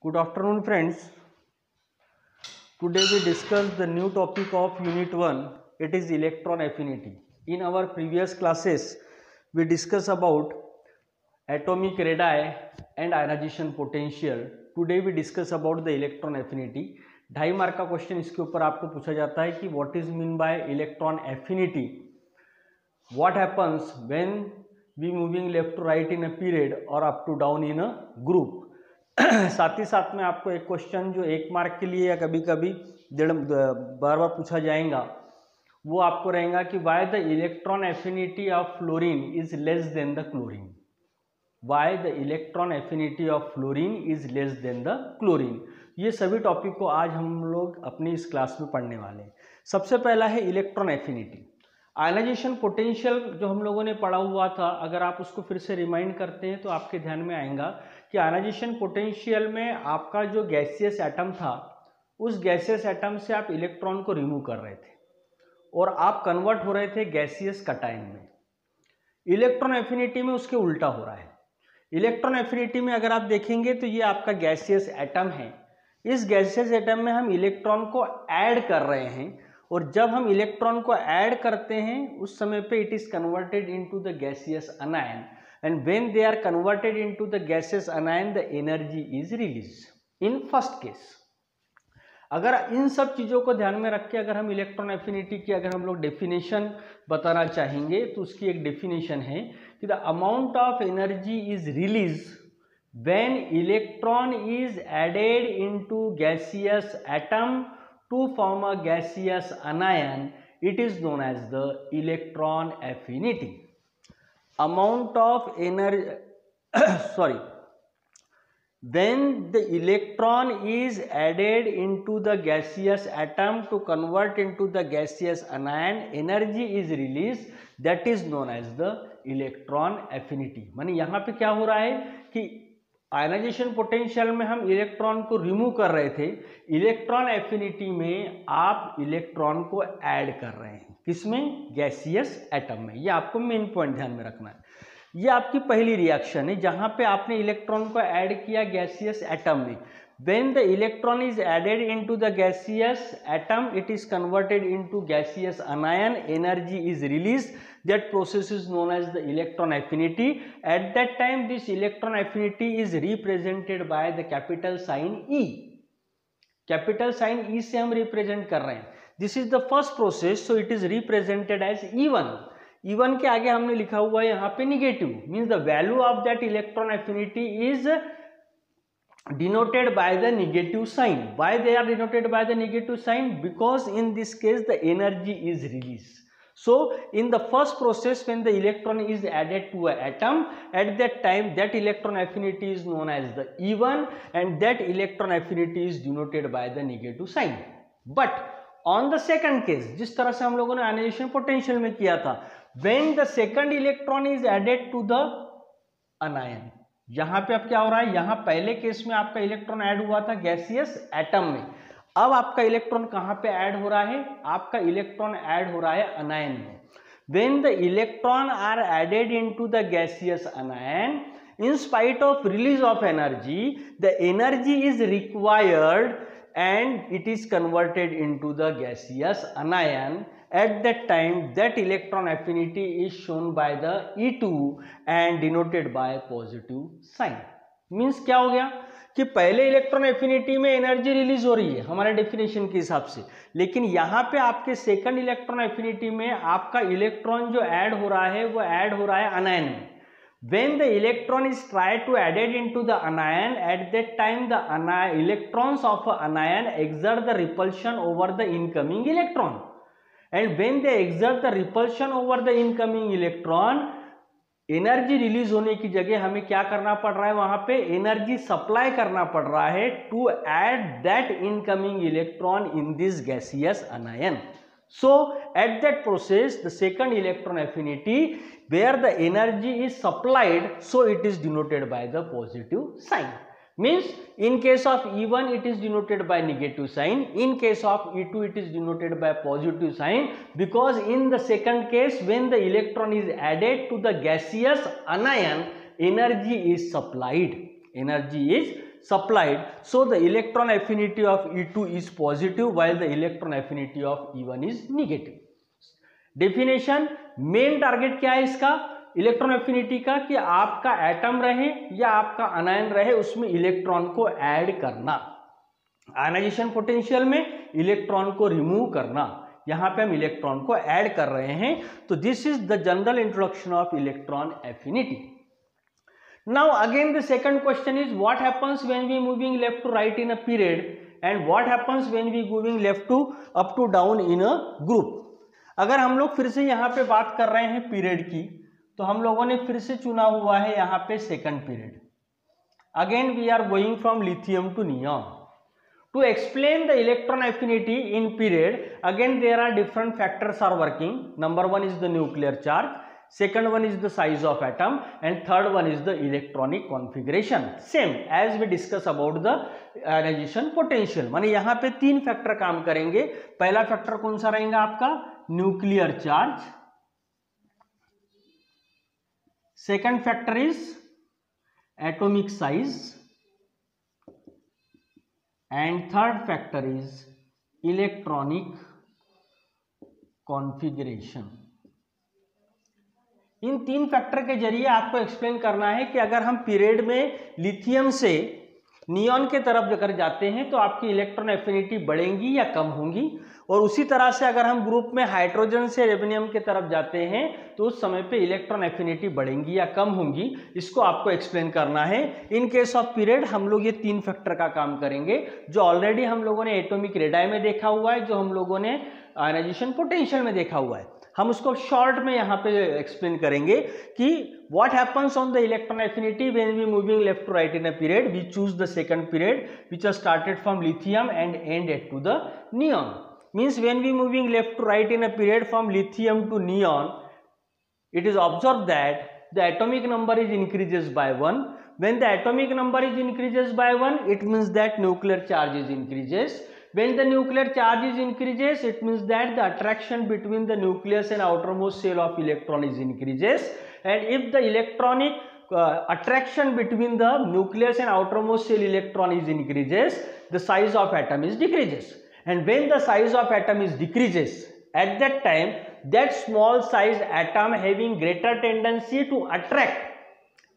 Good afternoon, friends. Today we discuss the new topic of Unit 1. It is electron affinity. In our previous classes, we discussed about atomic radii and ionization potential. Today we discuss about the electron affinity. 2.5 mark का question इसके ऊपर आपको पूछा जाता है कि what is mean by electron affinity, what happens when we moving left to right in a period और up to down in a group. साथ ही साथ में आपको एक क्वेश्चन जो 1 मार्क के लिए या कभी कभी बार बार पूछा जाएगा, वो आपको रहेगा कि why the electron affinity of fluorine is less than the chlorine. Why the electron affinity of fluorine is less than the chlorine. ये सभी टॉपिक को आज हम लोग अपनी इस क्लास में पढ़ने वाले हैं। सबसे पहला है इलेक्ट्रॉन एफिनिटी। आयनाइजेशन पोटेंशियल जो हम लोगों ने पढ़ा हुआ था, अगर आप उसको फिर से रिमाइंड करते हैं तो आपके ध्यान में आएगा कि आयनाइजेशन पोटेंशियल में आपका जो गैसियस एटम था, उस गैसियस एटम से आप इलेक्ट्रॉन को रिमूव कर रहे थे और आप कन्वर्ट हो रहे थे गैसियस कटायन में। इलेक्ट्रॉन एफिनिटी में उसके उल्टा हो रहा है। इलेक्ट्रॉन एफिनिटी में अगर आप देखेंगे तो ये आपका गैसियस एटम है। इस गैसियस एटम में हम इलेक्ट्रॉन को ऐड कर रहे हैं और जब हम इलेक्ट्रॉन को ऐड करते हैं उस समय पे it is converted into the gaseous अनायन, and when they are converted into the gaseous anion the energy is released in first case। अगर इन सब चीजों को ध्यान में रख के अगर हम इलेक्ट्रॉन एफिनिटी की अगर हम लोग डेफिनेशन बताना चाहेंगे तो उसकी एक डेफिनेशन है कि the amount of energy is release when electron is added into gaseous atom to form a gaseous anion, it is known as the electron affinity. Amount of energy when the electron is added into the gaseous atom to convert into the gaseous anion, energy is released, that is known as the electron affinity। माने यहाँ पे क्या हो रहा है कि ionization potential में हम इलेक्ट्रॉन को रिमूव कर रहे थे, इलेक्ट्रॉन एफिनिटी में आप इलेक्ट्रॉन को ऐड कर रहे हैं। किसमें? गैसियस एटम में। ये आपको मेन पॉइंट ध्यान में रखना है। ये आपकी पहली रिएक्शन है जहां पे आपने इलेक्ट्रॉन को ऐड किया गैसियस एटम में। When the electron is added into the gaseous atom, it is converted into gaseous anion, energy is released, that process is known as the electron affinity। At that time this electron affinity is represented by the capital sign E। Capital sign E से हम represent कर रहे हैं। This is the first process, so it is represented as E1। E1 के आगे हमने लिखा हुआ है यहाँ पे negative, means the value of that electron affinity is denoted by the negative sign। Why they are denoted by the negative sign? Because in this case the energy is released। So in the first process when the electron is added to an atom, at that time that electron affinity is known as the E1 and that electron affinity is denoted by the negative sign। But on the second case, जिस तरह से हम लोगों ने ionization potential में किया था, when the second electron is added to the anion, यहां पे अब क्या हो रहा है, यहां पहले केस में आपका इलेक्ट्रॉन ऐड हुआ था गैसियस एटम में, अब आपका इलेक्ट्रॉन कहां पे ऐड हो रहा है, आपका इलेक्ट्रॉन ऐड हो रहा है अनायन में। When the electron are added into the gaseous anion, in spite of release of energy, the energy is required and it is converted into the gaseous anion। At that time that electron affinity is shown by the E2 and denoted by positive sign। Means क्या हो गया कि पहले electron affinity में energy release हो रही है हमारे डेफिनेशन के हिसाब से, लेकिन यहाँ पे आपके सेकंड इलेक्ट्रॉन एफिनिटी में आपका इलेक्ट्रॉन जो ऐड हो रहा है वो ऐड हो रहा है अनायन में। When the electron is tried to added into the anion, at that time the electrons of a anion exert the repulsion over the incoming electron, and when they exert the repulsion over the incoming electron, energy release होने की जगह हमें क्या करना पड़ रहा है, वहां पे एनर्जी सप्लाई करना पड़ रहा है to add that incoming electron in this gaseous anion. So at that process the second electron affinity where the energy is supplied, so it is denoted by the positive sign। Means in case of E1 it is denoted by negative sign, in case of E2 it is denoted by positive sign, because in the second case when the electron is added to the gaseous anion, energy is supplied, energy is supplied, so the electron affinity of E2 is positive while the electron affinity of E1 is negative. Definition, main target क्या है इसका, electron affinity का, कि आपका atom रहे या आपका अनायन रहे उसमें इलेक्ट्रॉन को ऐड करना, आयनाइजेशन पोटेंशियल में इलेक्ट्रॉन को रिमूव करना, यहां पे हम इलेक्ट्रॉन को ऐड कर रहे हैं. तो this is the general introduction of electron affinity. Now again the second question is what happens when we moving left to right in a period and what happens when we moving left to up to down in a group. अगर हम लोग फिर से यहाँ पे बात कर रहे हैं पीरियड की, तो हम लोगों ने फिर से चुना हुआ है यहाँ पे second period. Again we are going from lithium to neon. To explain the electron affinity in period, again there are different factors are working. Number one is the nuclear charge, second one is the size of atom, and third one is the electronic configuration, same as we discuss about the ionization potential. माने यहाँ पे तीन factor काम करेंगे. पहला factor कौन सा रहेगा आपका, nuclear charge, second factor is atomic size, and third factor is electronic configuration. इन तीन फैक्टर के जरिए आपको एक्सप्लेन करना है कि अगर हम पीरियड में लिथियम से नियॉन के तरफ अगर जाते हैं तो आपकी इलेक्ट्रॉन एफिनिटी बढ़ेंगी या कम होंगी, और उसी तरह से अगर हम ग्रुप में हाइड्रोजन से रेवेनियम के तरफ जाते हैं तो उस समय पे इलेक्ट्रॉन एफिनिटी बढ़ेंगी या कम होंगी. इसको आपको एक्सप्लेन करना है. इन केस ऑफ पीरियड हम लोग ये तीन फैक्टर का काम करेंगे जो ऑलरेडी हम लोगों ने एटॉमिक रेडाई में देखा हुआ है, जो हम लोगों ने आयनाइजेशन पोटेंशियल में देखा हुआ है. हम उसको शॉर्ट में यहाँ पे एक्सप्लेन करेंगे कि what happens on the electron affinity when we moving left to right in a period. We choose the second period which has started from lithium and ended to the neon. Means when we moving left to right in a period from lithium to neon, it is observed that the atomic number is increases by 1. When the atomic number is increases by 1, it means that nuclear charge is increases. When the nuclear charge is increases, it means that the attraction between the nucleus and outermost shell of electron is increases. And if the electronic attraction between the nucleus and outermost shell electron is increases, the size of atom is decreases. And when the size of atom is decreases, at that time, that small size atom having greater tendency to attract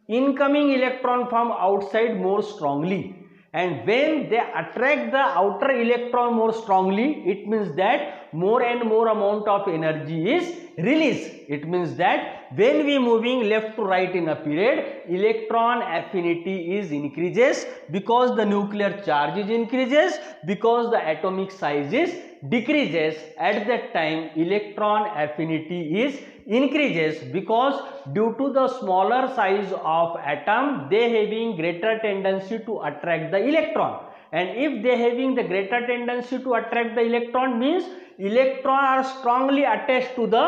incoming electron from outside more strongly. And when they attract the outer electron more strongly, it means that more and more amount of energy is released. It means that when we moving left to right in a period, electron affinity is increases because the nuclear charge is increases, because the atomic size is decreases. At that time electron affinity is increases because due to the smaller size of atom, they having greater tendency to attract the electron. And if they having the greater tendency to attract the electron, means electron are strongly attached to the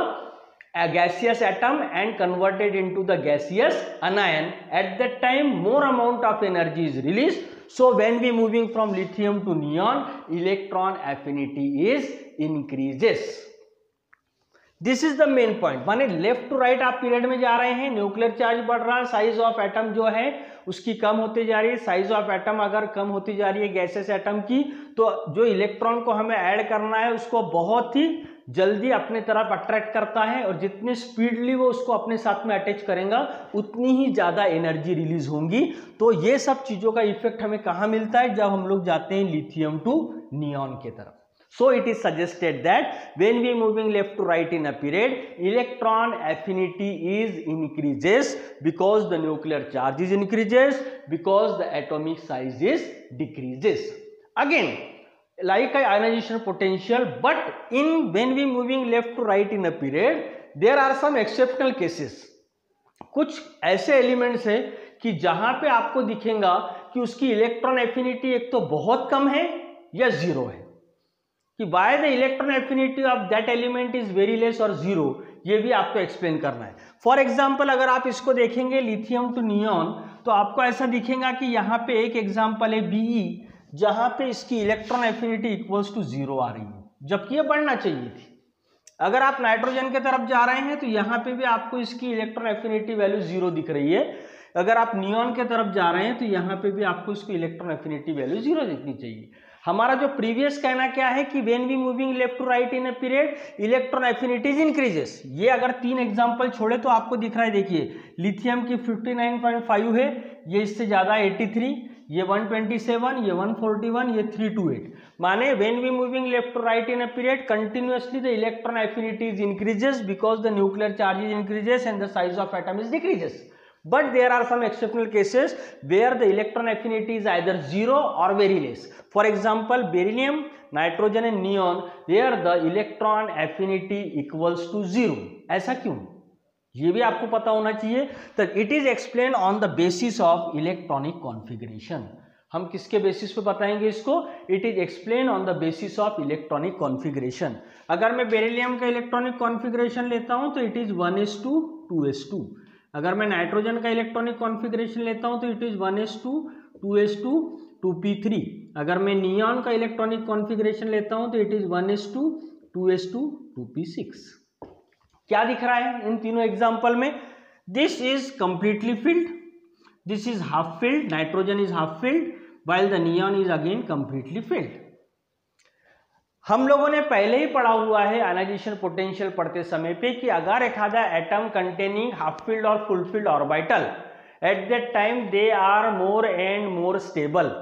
gaseous atom and converted into the gaseous anion. At that time more amount of energy is released. So when we moving from lithium to neon, electron affinity is increases. This is the main point. माने left to right आप period में जा रहे हैं, nuclear charge बढ़ रहा है, size of atom जो है उसकी कम होती जा रही है. साइज ऑफ एटम अगर कम होती जा रही है गैसेस एटम की, तो जो इलेक्ट्रॉन को हमें ऐड करना है उसको बहुत ही जल्दी अपने तरफ अट्रैक्ट करता है, और जितनी स्पीडली वो उसको अपने साथ में अटैच करेगा उतनी ही ज़्यादा एनर्जी रिलीज होंगी. तो ये सब चीज़ों का इफेक्ट हमें कहाँ मिलता है, जब हम लोग जाते हैं लिथियम टू नियॉन के तरफ. So it is suggested that when we moving left to right in a period, electron affinity is increases because the nuclear charge is increases, because the atomic size is decreases. Again, like ionization potential, but in when we moving left to right in a period, there are some exceptional cases. कुछ ऐसे elements हैं कि जहां पे आपको दिखेगा कि उसकी इलेक्ट्रॉन एफिनिटी एक तो बहुत कम है या जीरो है, कि why the electron affinity of that element is very less और जीरो, ये भी आपको एक्सप्लेन करना है. फॉर एग्जांपल अगर आप इसको देखेंगे लिथियम टू नियॉन, तो आपको ऐसा दिखेगा कि यहाँ पे एक एग्जांपल है Be, जहाँ पे इसकी electron affinity equals to zero आ रही है, जबकि ये बढ़ना चाहिए थी. अगर आप नाइट्रोजन के तरफ जा रहे हैं तो यहाँ पे भी आपको इसकी इलेक्ट्रॉन एफिनिटी वैल्यू जीरो दिख रही है. अगर आप नियॉन के तरफ जा रहे हैं तो यहाँ पे भी आपको इसको इलेक्ट्रॉन एफिनिटी वैल्यू 0 दिखनी चाहिए। हमारा जो प्रीवियस कहना क्या है कि when we moving left to right in a period electron affinities increases. ये अगर 3 एग्जांपल छोड़े तो आपको दिख रहा है, देखिए लिथियम की 59.5 है, ये इससे ज्यादा 83, ये 127, ये 141, ये 328। माने when we moving left to right in a period continuously the electron affinities increases because the nuclear charges increases and the size of atom is decreases. But there are some exceptional cases where the electron affinity is either 0 or very less. For example, beryllium, nitrogen and neon, where the electron affinity equals to 0. ऐसा क्यों? ये भी आपको पता होना चाहिए। तो it is explained on the basis of electronic configuration. हम किसके बेसिस पे बताएंगे इसको? It is explained on the basis of electronic configuration. अगर मैं बेरिलियम का इलेक्ट्रॉनिक कॉन्फ़िगरेशन लेता हूं तो it is 1s2 2s2। अगर मैं नाइट्रोजन का इलेक्ट्रॉनिक कॉन्फ़िगरेशन लेता हूं तो it is 1s2 2s2 2p3। अगर मैं नियॉन का इलेक्ट्रॉनिक कॉन्फ़िगरेशन लेता हूं तो it is 1s2 2s2 2p6। क्या दिख रहा है इन तीनों एग्जांपल में? This is completely filled, this is half filled, nitrogen is half filled while the neon is again completely filled. हम लोगों ने पहले ही पढ़ा हुआ है आयनाइजेशन पोटेंशियल पढ़ते समय पे कि अगर एक आधा एटम कंटेनिंग हाफ फील्ड और full filled orbital at that time they are more and more stable.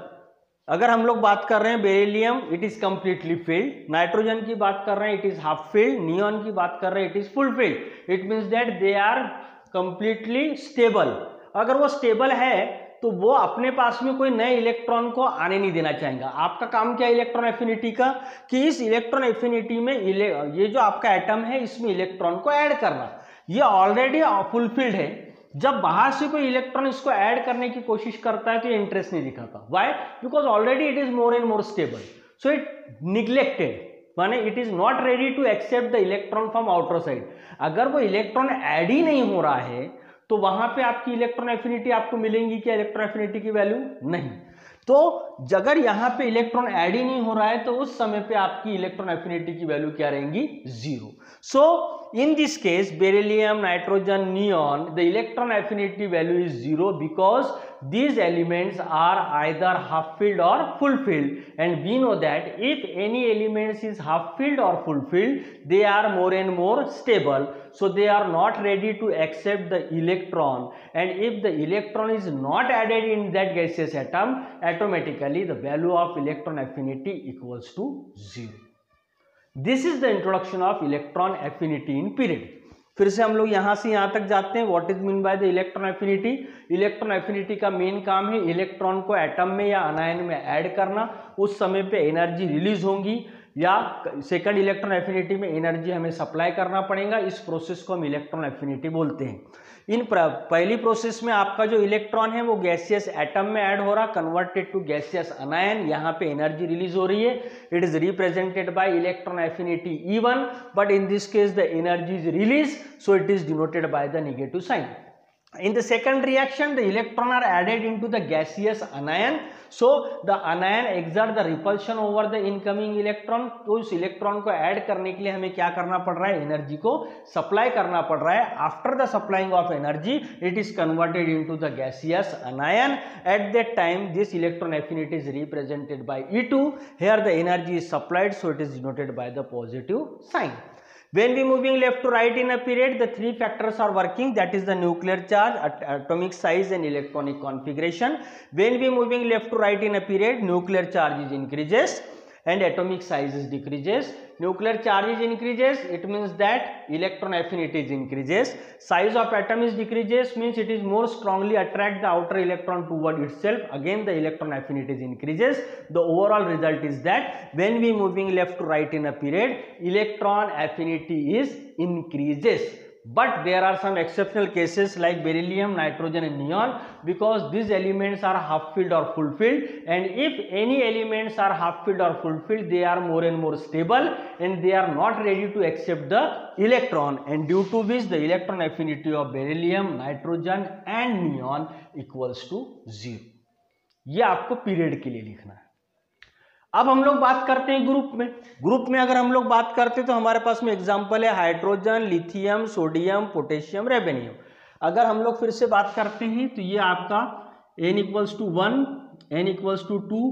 अगर हम लोग बात कर रहे हैं beryllium it is completely filled, nitrogen की बात कर रहे हैं it is half filled, neon की बात कर रहे हैं it is full filled, it means that they are completely stable. अगर वो स्टेबल है तो वो अपने पास में कोई नए इलेक्ट्रॉन को आने नहीं देना चाहेगा। आपका काम क्या है इलेक्ट्रॉन एफिनिटी का? कि इस इलेक्ट्रॉन एफिनिटी में ये जो आपका एटम है इसमें इलेक्ट्रॉन को ऐड करना। ये ऑलरेडी फुलफिल्ड है, जब बाहर से कोई इलेक्ट्रॉन इसको ऐड करने की कोशिश करता है तो ये इंटरेस्ट नहीं दिखाता। Why? Because already it is more and more stable, so it neglected, माने it is not ready to accept the electron from outer side. अगर वो इलेक्ट्रॉन ऐड ही नहीं हो रहा है तो वहां पे आपकी इलेक्ट्रॉन एफिनिटी आपको मिलेंगी क्या? इलेक्ट्रॉन एफिनिटी की वैल्यू नहीं। तो अगर यहां पे इलेक्ट्रॉन ऐड ही नहीं हो रहा है तो उस समय पे आपकी इलेक्ट्रॉन एफिनिटी की वैल्यू क्या रहेंगी? 0। सो in this case beryllium, nitrogen, neon, the electron affinity value is 0 because these elements are either half filled or full filled, and we know that if any elements is half filled or full filled they are more and more stable, so they are not ready to accept the electron, and if the electron is not added in that gaseous atom automatically the value of electron affinity equals to 0. This is the introduction of electron affinity in period. फिर से हम लोग यहां से यहां तक जाते हैं। What is mean by the electron affinity? Electron affinity का मेन काम है इलेक्ट्रॉन को एटम में या अनायन में ऐड करना, उस समय पे एनर्जी रिलीज होंगी या सेकंड इलेक्ट्रॉन एफिनिटी में एनर्जी हमें सप्लाई करना पड़ेगा। इस प्रोसेस को हम इलेक्ट्रॉन एफिनिटी बोलते हैं। इन पहली प्रोसेस में आपका जो इलेक्ट्रॉन है वो गैसियस एटम में ऐड हो रहा, कन्वर्टेड टू गैसियस अनायन, यहाँ पे एनर्जी रिलीज हो रही है। It is represented by electron affinity E1, but in this case the energy is release, so it is denoted by the negative sign. In the second reaction, the electron are added into the gaseous anion. So the anion exert the repulsion over the incoming electron. तो उस electron को add करने के लिए हमें क्या करना पड़ रहा है? एनर्जी को सप्लाई करना पड़ रहा है। After the supplying of energy it is converted into the gaseous anion. At that time this electron affinity is represented by E2. Here the energy is supplied, so it is denoted by the positive sign. When we moving left to right in a period, the three factors are working, that is the nuclear charge, atomic size and electronic configuration. When we moving left to right in a period, nuclear charge is increases and atomic size is decreases. Nuclear charge is increases, it means that electron affinity is increases. Size of atom is decreases, means it is more strongly attract the outer electron toward itself. Again the electron affinity is increases. The overall result is that when we moving left to right in a period, electron affinity is increases. But there are some exceptional cases like beryllium, nitrogen and neon, because these elements are half filled or full filled, and if any elements are half filled or full filled they are more and more stable and they are not ready to accept the electron, and due to which the electron affinity of beryllium, nitrogen and neon equals to 0. ये आपको period के लिए लिखना है। अब हम लोग बात करते हैं ग्रुप में। ग्रुप में अगर हम लोग बात करते हैं तो हमारे पास में एग्जांपल है हाइड्रोजन, लिथियम, सोडियम, पोटेशियम, रेवेनियम। अगर हम लोग फिर से बात करते हैं तो ये आपका n equals to 1, n equals to 2,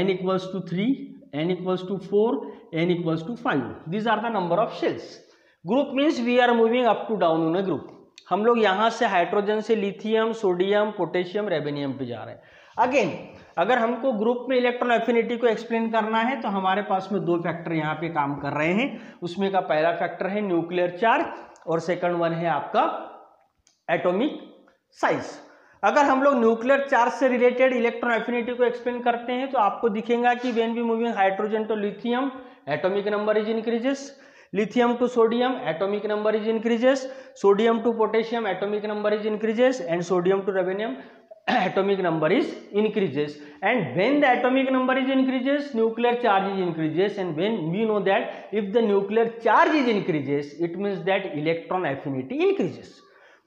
n equals to 3, n equals to 4, n equals to 5. These are the number of shells. Group means we are moving up to down in a group. हम लोग यहाँ से hydrogen से lithium, sodium, potassium, रेवेनियम पे जा रहे हैं. Again अगर हमको ग्रुप में इलेक्ट्रॉन एफिनिटी को एक्सप्लेन करना है तो हमारे पास में 2 फैक्टर यहाँ पे काम कर रहे हैं. उसमें का पहला फैक्टर है न्यूक्लियर चार्ज और सेकंड वन है आपका एटॉमिक साइज. अगर हम लोग न्यूक्लियर चार्ज से रिलेटेड इलेक्ट्रॉन एफिनिटी को एक्सप्लेन करते हैं तो आपको दिखेगा कि when we moving hydrogen to lithium atomic number is increases, lithium to sodium atomic number is increases, sodium to potassium atomic number is increases, and sodium to rubidium atomic number is increases. And when the atomic number is increases, nuclear charge is increases. And when we know that if the nuclear charge is increases, it means that electron affinity increases.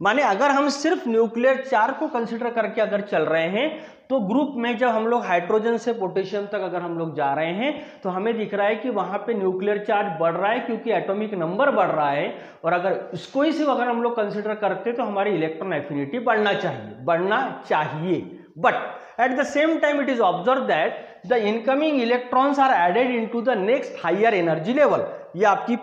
माने अगर हम सिर्फ nuclear charge को consider करके अगर चल रहे हैं तो ग्रुप में जब हम लोग हाइड्रोजन से पोटेशियम तक अगर हम लोग जा रहे हैं तो हमें दिख रहा है कि वहां पे न्यूक्लियर चार्ज बढ़ रहा है क्योंकि एटॉमिक नंबर बढ़ रहा है. और अगर इसको ही सिर्फ अगर हम लोग कंसिडर करते तो हमारी इलेक्ट्रॉन एफिनिटी बढ़ना चाहिए. But at the same time it is observe that the incoming electrons are added into the next higher energy level. ये आपकी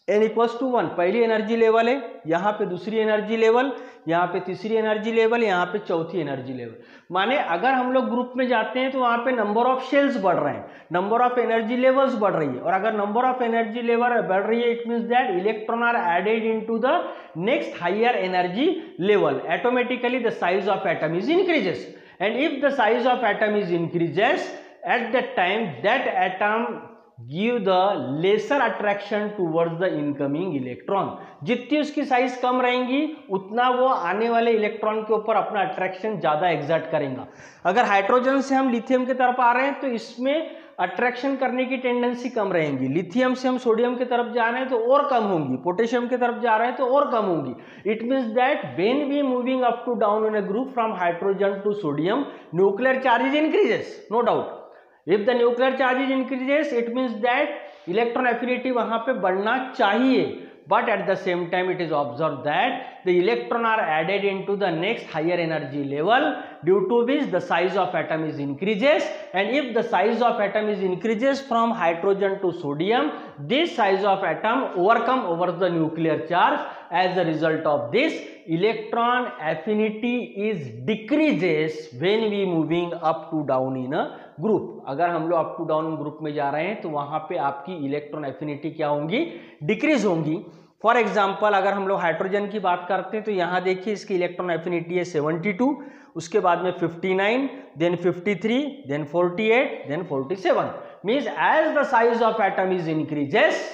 n इक्वल्स टू 1 पहली एनर्जी लेवल है, यहाँ पे दूसरी एनर्जी लेवल, यहाँ पे तीसरी एनर्जी लेवल, यहाँ पे चौथी एनर्जी लेवल. माने अगर हम लोग ग्रुप में जाते हैं तो वहाँ पे नंबर ऑफ शेल्स बढ़ रहे हैं, नंबर ऑफ एनर्जी लेवल्स बढ़ रही है. और अगर नंबर ऑफ एनर्जी लेवल बढ़ रही है it means that electron are added into the next higher energy level. Automatically the size of atom is increases. And if the size of atom is increases at that time that atom give the lesser attraction towards the incoming electron. जितनी उसकी size कम रहेंगी उतना वो आने वाले electron के ऊपर अपना अट्रैक्शन ज्यादा एग्जर्ट करेगा. अगर हाइड्रोजन से हम लिथियम की तरफ आ रहे हैं तो इसमें अट्रैक्शन करने की टेंडेंसी कम रहेगी. लिथियम से हम सोडियम की तरफ जा रहे हैं तो और कम होंगी, पोटेशियम की तरफ जा रहे हैं तो और कम होंगी. It means that when we moving up to down in a group from hydrogen to sodium nuclear charge increases, no doubt. If the nuclear charge is increases, it means that electron affinity वहां पे बढ़ना चाहिए. But at the same time, it is observed that the electron are added into the next higher energy level, due to which the size of atom is increases. And if the size of atom is increases from hydrogen to sodium, this size of atom overcome over the nuclear charge. As a result of this, electron affinity is decreases when we moving up to down in a group. अगर हम लोग up to down group में जा रहे हैं तो वहां पे आपकी इलेक्ट्रॉन एफिनिटी क्या होंगी, डिक्रीज होंगी. फॉर एग्जाम्पल अगर हम लोग हाइड्रोजन की बात करते हैं तो यहाँ देखिए इसकी इलेक्ट्रॉन एफिनिटी है 72, उसके बाद में 59, then 53, then 48, then 47. Means as the size of atom is increases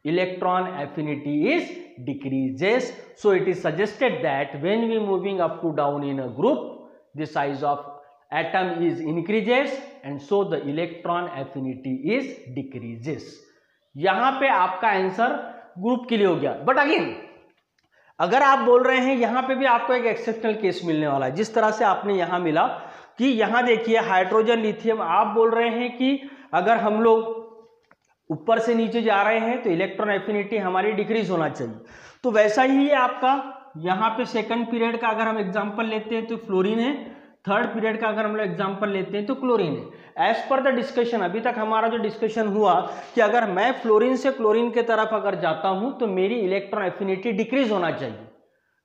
electron affinity is decreases. So it is suggested that when we moving up to down in a group, the size of atom is increases and so the electron affinity is decreases. यहां पे आपका answer group के लिए हो गया. But again अगर आप बोल रहे हैं यहां पे भी आपको एक एक्सेप्शनल केस मिलने वाला है, जिस तरह से आपने यहां मिला कि यहां देखिए हाइड्रोजन लिथियम, आप बोल रहे हैं कि अगर हम लोग ऊपर से नीचे जा रहे हैं तो इलेक्ट्रॉन एफिनिटी हमारी डिक्रीज होना चाहिए. तो वैसा ही है आपका यहाँ पे सेकंड पीरियड का अगर हम एग्जांपल लेते हैं तो फ्लोरीन है, थर्ड पीरियड का अगर हम लोग एग्जांपल लेते हैं तो क्लोरीन है. एज पर द डिस्कशन अभी तक हमारा जो डिस्कशन हुआ कि अगर मैं फ्लोरीन से क्लोरीन की तरफ अगर जाता हूं तो मेरी इलेक्ट्रॉन एफिनिटी डिक्रीज होना चाहिए,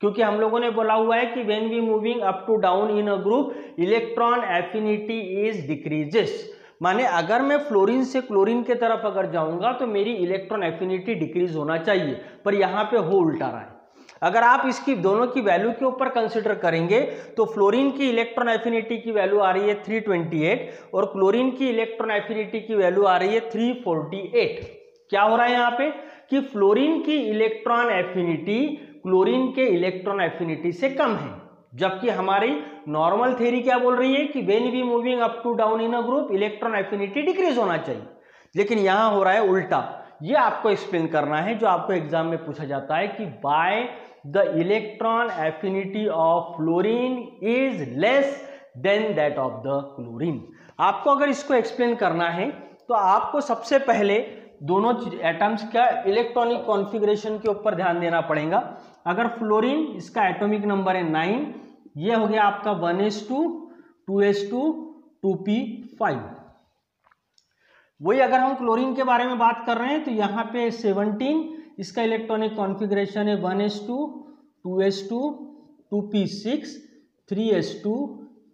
क्योंकि हम लोगों ने बोला हुआ है कि when we moving up to down in a group electron affinity is decreases. माने अगर मैं फ्लोरीन से क्लोरीन के तरफ अगर जाऊंगा तो मेरी इलेक्ट्रॉन एफिनिटी डिक्रीज होना चाहिए, पर यहाँ पे हो उल्टा रहा है. अगर आप इसकी दोनों की वैल्यू के ऊपर कंसिडर करेंगे तो फ्लोरीन की इलेक्ट्रॉन एफिनिटी की वैल्यू आ रही है 328 और क्लोरीन की इलेक्ट्रॉन एफिनिटी की वैल्यू आ रही है 348. क्या हो रहा है यहाँ पे कि फ्लोरीन की इलेक्ट्रॉन एफिनिटी क्लोरीन के इलेक्ट्रॉन एफिनिटी से कम है, जबकि हमारी नॉर्मल थ्योरी क्या बोल रही है कि when we moving up to down in a group electron affinity decrease होना चाहिए. लेकिन यहां हो रहा है उल्टा. ये आपको एक्सप्लेन करना है जो आपको एग्जाम में पूछा जाता है कि by the electron affinity of fluorine is less than that of the chlorine. आपको अगर इसको एक्सप्लेन करना है तो आपको सबसे पहले दोनों एटम्स का इलेक्ट्रॉनिक कॉन्फ़िगरेशन के ऊपर ध्यान देना पड़ेगा। अगर फ्लोरीन, इसका एटॉमिक नंबर है 9, ये हो गया आपका 1s2 2s2 2p5। वही अगर हम क्लोरीन के बारे में बात कर रहे हैं तो यहाँ पे 17, इसका इलेक्ट्रॉनिक कॉन्फ़िगरेशन है 1s2 2s2 2p6 3s2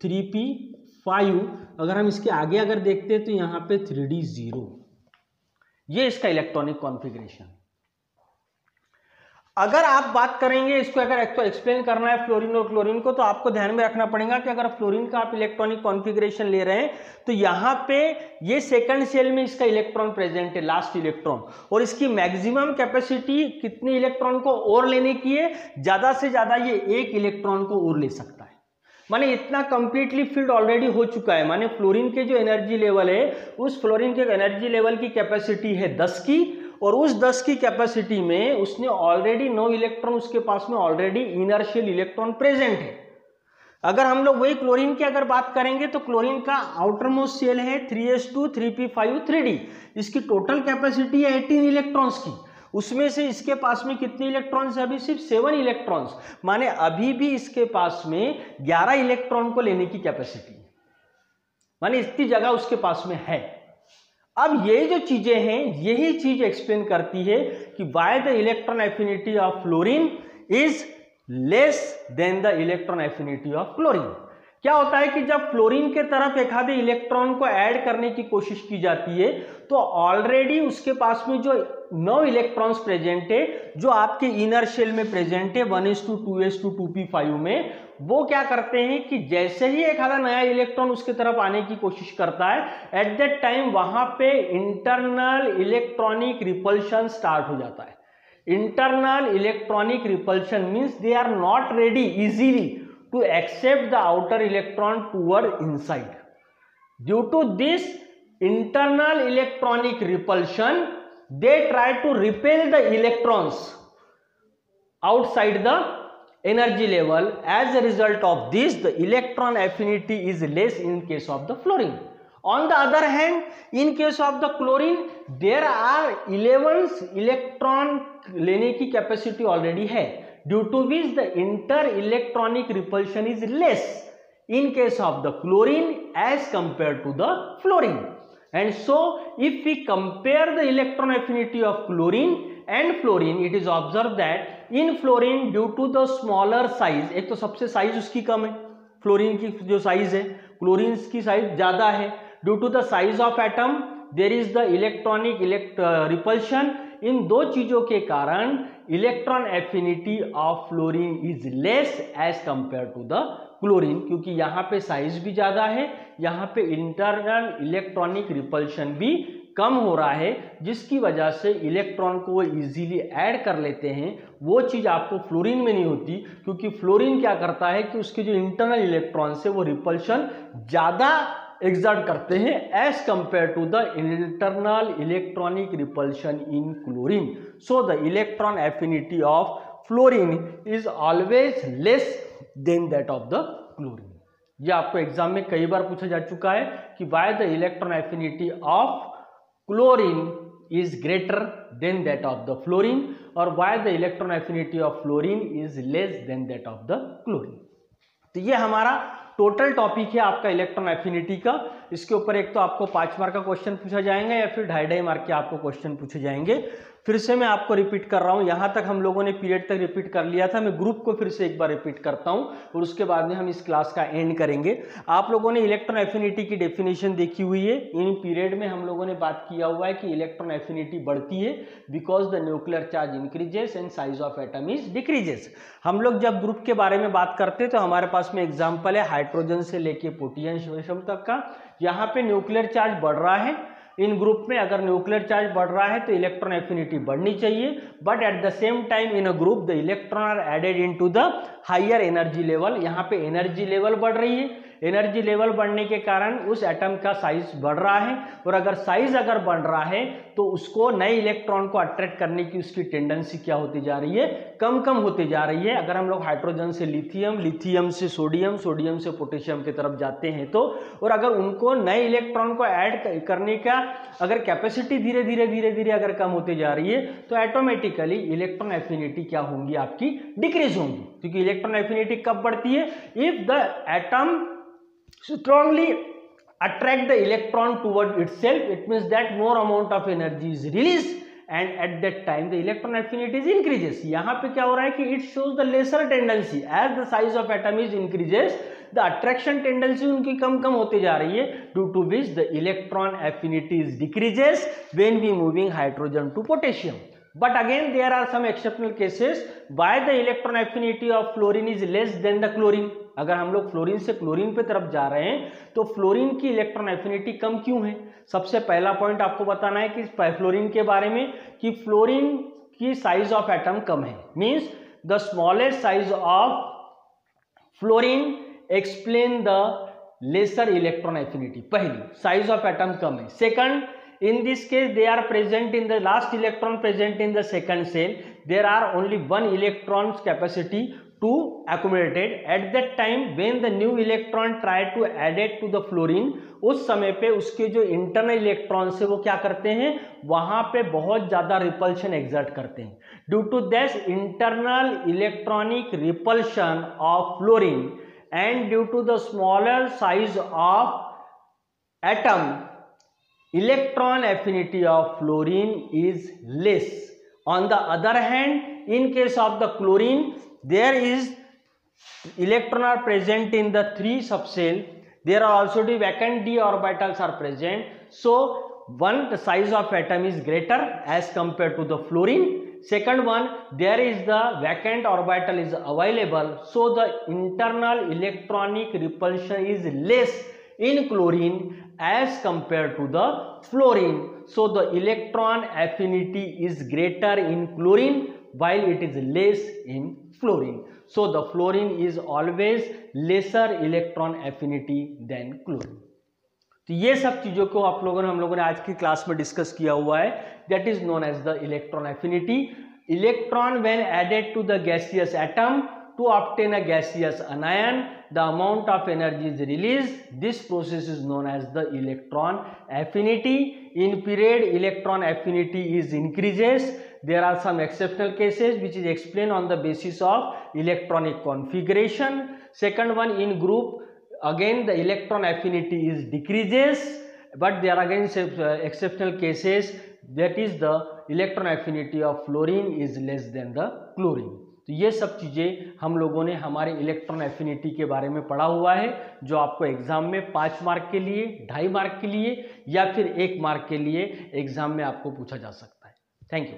3p5। अगर हम इसके आगे अगर देखते हैं तो यहाँ पे 3d0, ये इसका इलेक्ट्रॉनिक कॉन्फ़िगरेशन। अगर आप बात करेंगे इसको, अगर एक्सप्लेन करना है फ्लोरीन और क्लोरीन को, तो आपको ध्यान में रखना पड़ेगा कि अगर फ्लोरीन का आप इलेक्ट्रॉनिक कॉन्फ़िगरेशन ले रहे हैं तो यहाँ पे ये सेकंड शेल में इसका इलेक्ट्रॉन प्रेजेंट है, लास्ट इलेक्ट्रॉन, और इसकी मैक्सिमम कैपेसिटी कितने इलेक्ट्रॉन को और लेने की है, ज्यादा से ज्यादा ये 1 इलेक्ट्रॉन को और ले सकता है। माने इतना कंप्लीटली फिल्ड ऑलरेडी हो चुका है। माने फ्लोरीन के जो एनर्जी लेवल है, उस फ्लोरीन के एनर्जी लेवल की कैपेसिटी है 10 की, और उस 10 की कैपेसिटी में उसने ऑलरेडी 9 इलेक्ट्रॉन, उसके पास में ऑलरेडी इनर्शियल इलेक्ट्रॉन प्रेजेंट है। अगर हम लोग वही क्लोरीन की अगर बात करेंगे तो क्लोरीन का आउटर मोस्ट शेल है 3s2 3p5 3d, इसकी टोटल कैपेसिटी है 18 इलेक्ट्रॉन्स की। उसमें से इसके पास में कितने इलेक्ट्रॉन्स है? अभी सिर्फ 7 इलेक्ट्रॉन्स, माने अभी भी इसके पास में 11 इलेक्ट्रॉन को लेने की कैपेसिटी है, माने इतनी जगह उसके पास में है। अब ये जो चीजें हैं, यही चीज एक्सप्लेन करती है कि why the electron affinity of fluorine is less than the electron affinity of chlorine. क्या होता है कि जब फ्लोरीन के तरफ एक आधे इलेक्ट्रॉन को ऐड करने की कोशिश की जाती है तो ऑलरेडी उसके पास में जो 9 इलेक्ट्रॉन्स प्रेजेंट है, जो आपके इनर शेल में प्रेजेंट है 1s2 2s2 2p5 में, वो क्या करते हैं कि जैसे ही एक आधा नया इलेक्ट्रॉन उसके तरफ आने की कोशिश करता है, एट दैट टाइम वहां पे इंटरनल इलेक्ट्रॉनिक रिपल्शन स्टार्ट हो जाता है। Internal electronic repulsion means they are not ready easily to accept the outer electron toward inside. Due to this internal electronic repulsion, they try to repel the electrons outside the energy level. As a result of this, the electron affinity is less in case of the fluorine. On the other hand, in case of the chlorine, there are 11 electron लेने की capacity already है, due to which the inter-electronic repulsion is less in case of the chlorine as compared to the fluorine. And so, if we compare the electron affinity of chlorine and fluorine, it is observed that in fluorine due to the smaller size, एक तो सबसे size उसकी कम है, fluorine की जो size है, chlorine की size ज्यादा है, due to the size of atom there is the electronic repulsion. इन दो चीजों के कारण electron affinity of fluorine is less as compare to the chlorine, क्योंकि यहाँ पे साइज भी ज्यादा है, यहाँ पे इंटरनल इलेक्ट्रॉनिक रिपल्शन भी कम हो रहा है, जिसकी वजह से इलेक्ट्रॉन को वो इजीली ऐड कर लेते हैं। वो चीज आपको फ्लोरीन में नहीं होती, क्योंकि फ्लोरीन क्या करता है कि उसके जो इंटरनल इलेक्ट्रॉन्स है वो रिपल्शन ज्यादा exert करते हैं as compared to the internal electronic repulsion in chlorine. So the electron affinity of fluorine is always less than that of the chlorine. ये आपको एग्जाम में कई बार पूछा जा चुका है कि why the electron affinity of chlorine is greater than that of the fluorine, और why the electron affinity of fluorine is less than that of the chlorine. तो ये हमारा टोटल टॉपिक है आपका इलेक्ट्रॉन एफिनिटी का। इसके ऊपर एक तो आपको 5 मार्क का क्वेश्चन पूछा जाएगा या फिर 2.5 मार्क के आपको क्वेश्चन पूछे जाएंगे। फिर से मैं आपको रिपीट कर रहा हूं, यहां तक हम लोगों ने पीरियड तक रिपीट कर लिया था, मैं ग्रुप को फिर से एक बार रिपीट करता हूं और उसके बाद में हम इस क्लास का एंड करेंगे। आप लोगों ने इलेक्ट्रॉन एफिनिटी की डेफिनेशन देखी हुई है। इन पीरियड में हम लोगों ने बात किया हुआ है कि इलेक्ट्रॉन एफिनिटी बढ़ती है because the nuclear charge increases and size of atom is decreases. हम लोग जब ग्रुप के बारे में बात करते हैं तो हमारे पास में एग्जाम्पल है हाइड्रोजन से लेके पोटेशियम तक का। यहाँ पे न्यूक्लियर चार्ज बढ़ रहा है, इन ग्रुप में अगर न्यूक्लियर चार्ज बढ़ रहा है तो इलेक्ट्रॉन एफिनिटी बढ़नी चाहिए, but at the same time in a group the electron are added into the higher energy level. यहाँ पे एनर्जी लेवल बढ़ रही है, एनर्जी लेवल बढ़ने के कारण उस एटम का साइज बढ़ रहा है, और अगर साइज अगर बढ़ रहा है तो उसको नए इलेक्ट्रॉन को अट्रैक्ट करने की उसकी टेंडेंसी क्या होती जा रही है, कम कम होती जा रही है। अगर हम लोग हाइड्रोजन से लिथियम, लिथियम से सोडियम, सोडियम से पोटेशियम की तरफ जाते हैं तो, और अगर उनको नए इलेक्ट्रॉन को ऐड करने का अगर कैपेसिटी धीरे धीरे अगर कम होती जा रही है तो ऑटोमेटिकली इलेक्ट्रॉन एफिनिटी क्या होंगी, आपकी डिक्रीज होंगी। क्योंकि इलेक्ट्रॉन एफिनिटी कब बढ़ती है, if the atom strongly attract the electron toward itself, it means that more amount of energy is released and at that time the electron affinity is increases। यहाँ पे क्या हो रहा है कि it shows the lesser tendency as the size of atom is increases, the attraction tendency उनकी कम होती जा रही है, due to which the electron affinity is decreases when we moving hydrogen to potassium। But again there are some exceptional cases why the electron affinity of fluorine is less than the chlorine। अगर हम लोग fluorine से chlorine पे तरफ जा रहे हैं तो फ्लोरीन की इलेक्ट्रॉन एफिनिटी कम क्यों है। सबसे पहला पॉइंट आपको बताना है कि फ्लोरीन के बारे में कि फ्लोरीन की साइज ऑफ एटम कम है, means the smallest size of fluorine explain the lesser electron affinity. पहली, साइज ऑफ एटम कम है। Second, in this case they are present in the last electron present in the second cell, there are only one electron's capacity to accumulated at that time when the new electron try to add it to the fluorine, उस समय पे उसके जो internal electrons है वो क्या करते हैं, वहां पे बहुत ज्यादा रिपल्शन एक्सर्ट करते हैं। Due to this internal electronic repulsion of fluorine and due to the smaller size of atom, electron affinity of fluorine is less। On the other hand, in case of the chlorine, there is electron are present in the 3 subcell, there are also the vacant d orbitals are present, so one, the size of atom is greater as compared to the fluorine। Second one, there is the vacant orbital is available, so the internal electronic repulsion is less in chlorine as compared to the fluorine, so the electron affinity is greater in chlorine while it is less in fluorine, so the fluorine is always lesser electron affinity than chlorine। तो ये सब चीजों को हम लोगों ने आज की क्लास में डिस्कस किया हुआ है, that is known as the electron affinity। Electron when added to the gaseous atom to obtain a gaseous anion, the amount of energy is released, this process is known as the electron affinity। In period electron affinity is increases, there are some exceptional cases which is explained on the basis of electronic configuration। Second one, in group again the electron affinity is decreases, but there are again exceptional cases, that is the electron affinity of fluorine is less than the chlorine। तो ये सब चीज़ें हम लोगों ने हमारे electron affinity के बारे में पढ़ा हुआ है, जो आपको एग्जाम में 5 मार्क के लिए, 2.5 मार्क के लिए या फिर 1 मार्क के लिए एग्जाम में आपको पूछा जा सकता है। Thank you.